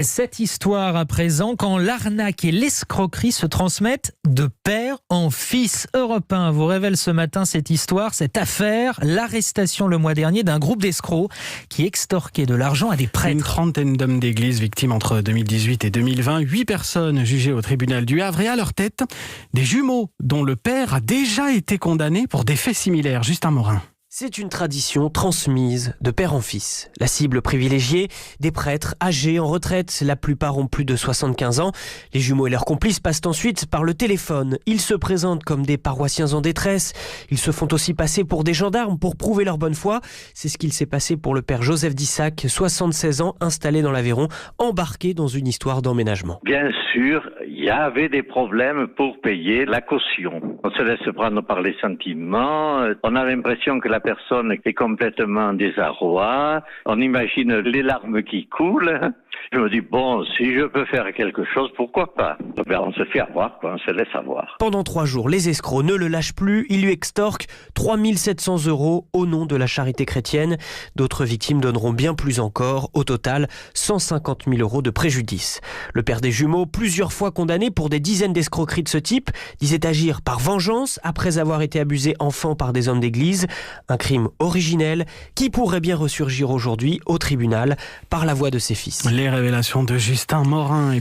Cette histoire à présent, quand l'arnaque et l'escroquerie se transmettent de père en fils. Europe 1 vous révèle ce matin cette histoire, cette affaire, l'arrestation le mois dernier d'un groupe d'escrocs qui extorquait de l'argent à des prêtres. Une trentaine d'hommes d'église victimes entre 2018 et 2020, 8 personnes jugées au tribunal du Havre et à leur tête, des jumeaux dont le père a déjà été condamné pour des faits similaires. Justin Morin. C'est une tradition transmise de père en fils. La cible privilégiée, des prêtres âgés en retraite, la plupart ont plus de 75 ans. Les jumeaux et leurs complices passent ensuite par le téléphone. Ils se présentent comme des paroissiens en détresse. Ils se font aussi passer pour des gendarmes pour prouver leur bonne foi. C'est ce qu'il s'est passé pour le père Joseph Dissac, 76 ans, installé dans l'Aveyron, embarqué dans une histoire d'emménagement. Bien sûr, il y avait des problèmes pour payer la caution. On se laisse prendre par les sentiments. On a l'impression que la personne est complètement désarroi. On imagine les larmes qui coulent. Je me dis, bon, si je peux faire quelque chose, pourquoi pas? On se fait avoir, on se laisse avoir. Pendant 3 jours, les escrocs ne le lâchent plus. Ils lui extorquent 3 700 € au nom de la charité chrétienne. D'autres victimes donneront bien plus encore. Au total, 150 000 € de préjudice. Le père des jumeaux, plusieurs fois condamné pour des dizaines d'escroqueries de ce type, disait agir par vengeance après avoir été abusé enfant par des hommes d'église. Un crime originel qui pourrait bien ressurgir aujourd'hui au tribunal par la voix de ses fils. Les révélations de Justin Morin.